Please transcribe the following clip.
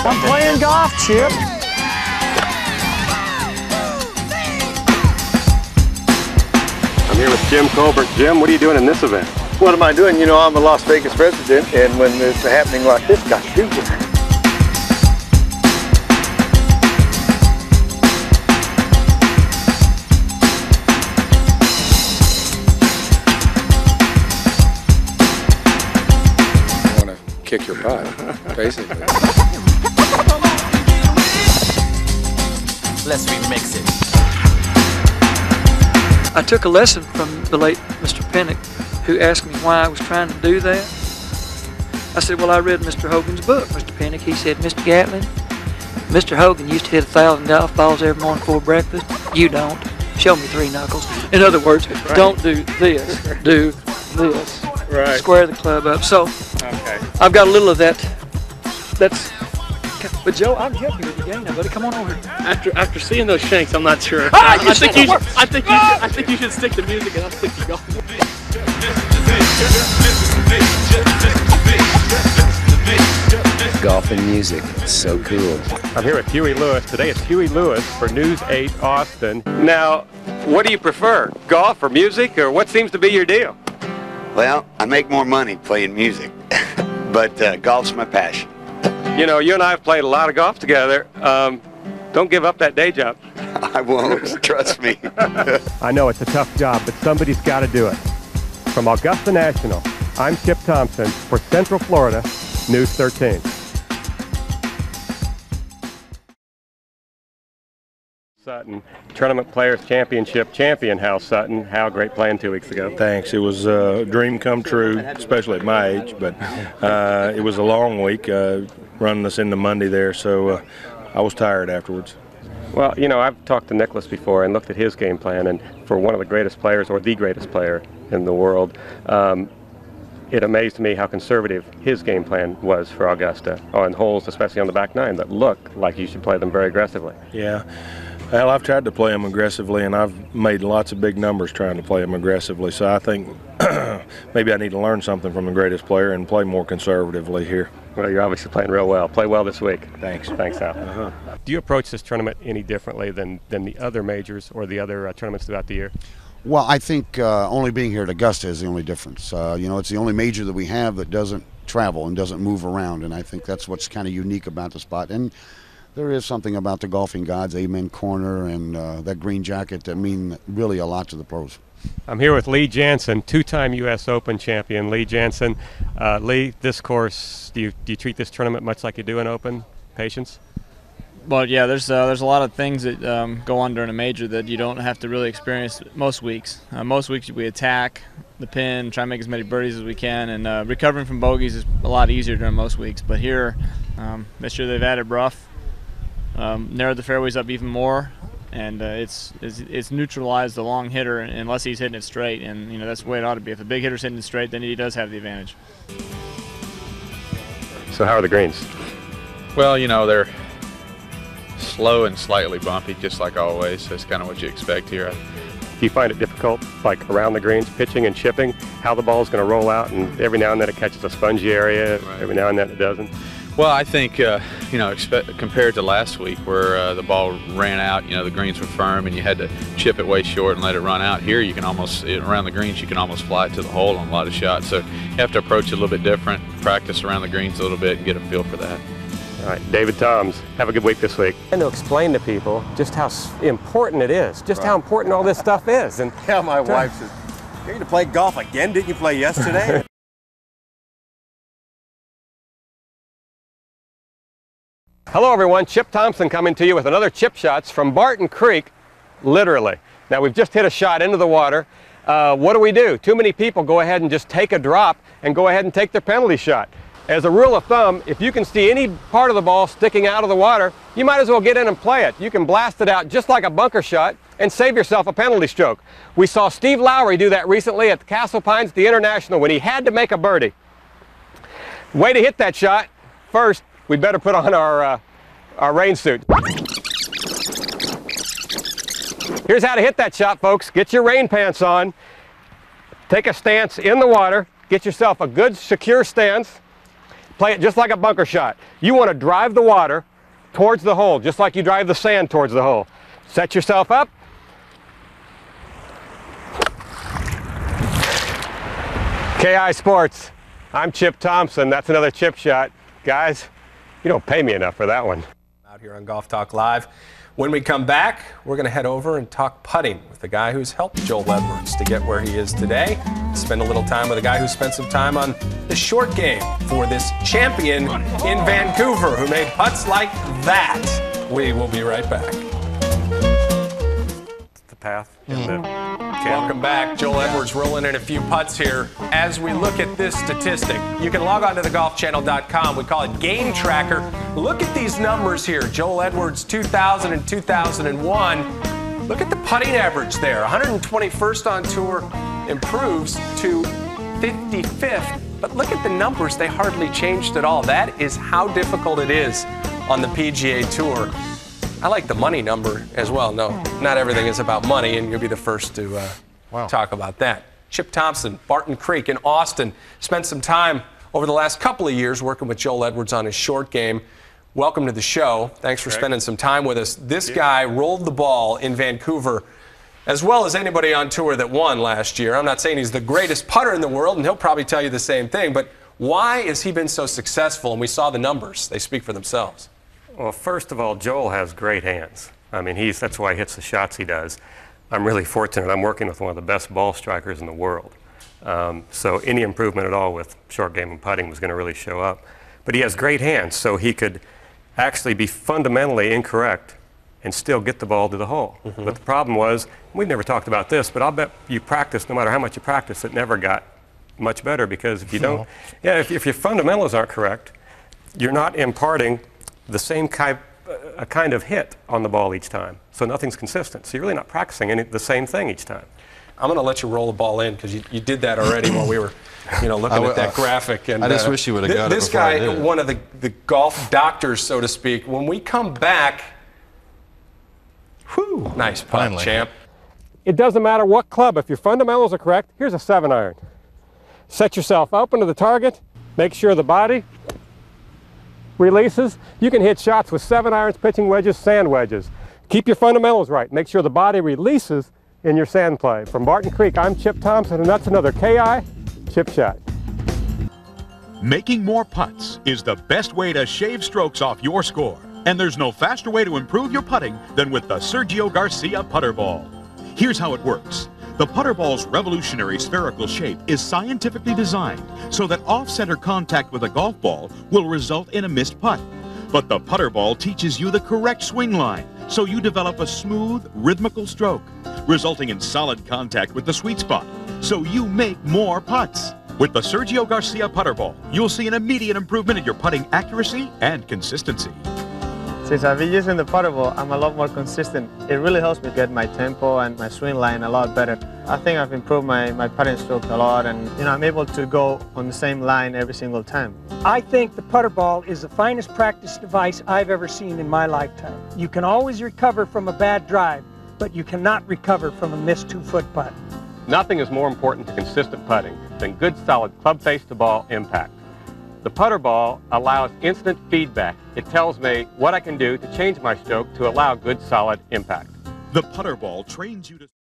I'm playing golf, Chip. I'm here with Jim Colbert. Jim, what are you doing in this event? What am I doing? You know, I'm a Las Vegas resident, and when it's happening like this, got to be here. I want to kick your butt, basically. Let's remix it. I took a lesson from the late Mr. Pennock, who asked me why I was trying to do that. I said, well, I read Mr. Hogan's book, Mr. Pennock. He said, Mr. Gatlin, Mr. Hogan used to hit 1,000 golf balls every morning before breakfast. You don't. Show me 3 knuckles. In other words, right. Don't do this. Do this. Right. Square the club up. So, Okay. I've got a little of that. But Joe, I'll help you with the game now, buddy. Come on over here. After seeing those shanks, I'm not sure. Ah, I think you should stick to music and I'll stick to golf. Golf and music, it's so cool. I'm here with Huey Lewis. Today it's Huey Lewis for News 8 Austin. Now, what do you prefer, golf or music, or what seems to be your deal? Well, I make more money playing music, but golf's my passion. You know, you and I have played a lot of golf together. Don't give up that day job. I won't, trust me. I know it's a tough job, but somebody's got to do it. From Augusta National, I'm Chip Thomson for Central Florida, News 13. Sutton, Tournament Players Championship champion Hal Sutton. Hal, great playing 2 weeks ago. Thanks. It was a dream come true, especially at my age, but it was a long week running us into Monday there, so I was tired afterwards. Well, you know, I've talked to Nicholas before and looked at his game plan, and for one of the greatest players, or the greatest player in the world, it amazed me how conservative his game plan was for Augusta on holes, especially on the back nine, that look like you should play them very aggressively. Yeah. Well, I've tried to play them aggressively, and I've made lots of big numbers trying to play them aggressively, so I think maybe I need to learn something from the greatest player and play more conservatively here. Well, you're obviously playing real well. Play well this week. Thanks. Thanks, Al. Do you approach this tournament any differently than the other majors or the other tournaments throughout the year? Well, I think only being here at Augusta is the only difference. You know, it's the only major that we have that doesn't travel and doesn't move around, and I think that's what's kind of unique about the spot. And there is something about the golfing gods, Amen Corner, and that green jacket that mean really a lot to the pros. I'm here with Lee Janzen, 2-time U.S. Open champion. Lee Janzen. Lee, this course, do you treat this tournament much like you do an Open? Patience? Well, yeah, there's a lot of things that go on during a major that you don't have to really experience most weeks. Most weeks we attack the pin, try to make as many birdies as we can, and recovering from bogeys is a lot easier during most weeks. But here, this year they've added rough, narrowed the fairways up even more, and it's neutralized the long hitter unless he's hitting it straight, and you know that's the way it ought to be. If a big hitter's hitting it straight, then he does have the advantage. So how are the greens? Well, you know, they're slow and slightly bumpy, just like always. That's kind of what you expect here. Do you find it difficult, like around the greens, pitching and chipping, how the ball's going to roll out, and every now and then it catches a spongy area, right. Every now and then it doesn't? Well, I think, you know, compared to last week where the ball ran out, you know, the greens were firm and you had to chip it way short and let it run out. Here you can almost, around the greens, you can almost fly it to the hole on a lot of shots. So you have to approach it a little bit different, practice around the greens a little bit and get a feel for that. All right, David Toms, have a good week this week. And to explain to people just how important it is, just right. How important all this stuff is. And yeah, my wife says, you're going to play golf again? Didn't you play yesterday? Hello everyone, Chip Thomson coming to you with another Chip Shots from Barton Creek, literally. Now we've just hit a shot into the water. What do? Too many people go ahead and just take a drop and go ahead and take their penalty shot. As a rule of thumb, if you can see any part of the ball sticking out of the water, you might as well get in and play it. You can blast it out just like a bunker shot and save yourself a penalty stroke. We saw Steve Lowry do that recently at the Castle Pines at the International when he had to make a birdie. Way to hit that shot. First, we better put on our rain suit. Here's how to hit that shot, folks. Get your rain pants on. Take a stance in the water. Get yourself a good, secure stance. play it just like a bunker shot. You want to drive the water towards the hole, just like you drive the sand towards the hole. Set yourself up. KI Sports, I'm Chip Thomson. That's another chip shot. Guys, you don't pay me enough for that one. Out here on Golf Talk Live. When we come back, we're going to head over and talk putting with the guy who's helped Joel Edwards to get where he is today. Spend a little time with a guy who spent some time on the short game for this champion in Vancouver who made putts like that. We will be right back. The path. Welcome back. Joel Edwards rolling in a few putts here. As we look at this statistic, you can log on to thegolfchannel.com. We call it Game Tracker. Look at these numbers here. Joel Edwards, 2000 and 2001. Look at the putting average there. 121st on tour improves to 55th. But look at the numbers. They hardly changed at all. That is how difficult it is on the PGA Tour. I like the money number as well. No, not everything is about money, and you'll be the first to talk about that. Chip Thomson, Barton Creek in Austin, spent some time over the last couple of years working with Joel Edwards on his short game. Welcome to the show. Thanks for spending some time with us. This guy rolled the ball in Vancouver as well as anybody on tour that won last year. I'm not saying he's the greatest putter in the world, and he'll probably tell you the same thing, but why has he been so successful? And we saw the numbers. They speak for themselves. Well, first of all, Joel has great hands. I mean, that's why he hits the shots he does. I'm really fortunate. I'm working with one of the best ball strikers in the world. So any improvement at all with short game and putting was going to really show up. But he has great hands, so he could actually be fundamentally incorrect and still get the ball to the hole. But the problem was, we've never talked about this, but I'll bet you practice, no matter how much you practice, it never got much better, because if you don't, if your fundamentals aren't correct, you're not imparting the same kind of hit on the ball each time. So nothing's consistent. So you're really not practicing the same thing each time. I'm going to let you roll the ball in, because you did that already while we were looking at that graphic. And I just wish you would have got it this before I guy, did it. one of the golf doctors, so to speak. When we come back, whew, nice putt, Finally. champ. It doesn't matter what club. If your fundamentals are correct, here's a 7-iron. Set yourself up into the target. Make sure the body releases. You can hit shots with 7-irons, pitching wedges, sand wedges. Keep your fundamentals right. Make sure the body releases in your sand play. From Barton Creek, I'm Chip Thomson, and that's another KI Chip Shot. Making more putts is the best way to shave strokes off your score. And there's no faster way to improve your putting than with the Sergio Garcia Putter Ball. Here's how it works. The putter ball's revolutionary spherical shape is scientifically designed so that off-center contact with a golf ball will result in a missed putt. But the putter ball teaches you the correct swing line, so you develop a smooth, rhythmical stroke, resulting in solid contact with the sweet spot, so you make more putts. With the Sergio Garcia Putter Ball, you'll see an immediate improvement in your putting accuracy and consistency. Since I've been using the putter ball, I'm a lot more consistent. It really helps me get my tempo and my swing line a lot better. I think I've improved my putting stroke a lot, and I'm able to go on the same line every single time. I think the putter ball is the finest practice device I've ever seen in my lifetime. You can always recover from a bad drive, but you cannot recover from a missed 2-foot putt. Nothing is more important to consistent putting than good, solid club face to ball impact. The putter ball allows instant feedback. It tells me what I can do to change my stroke to allow good, solid impact. The putter ball trains you to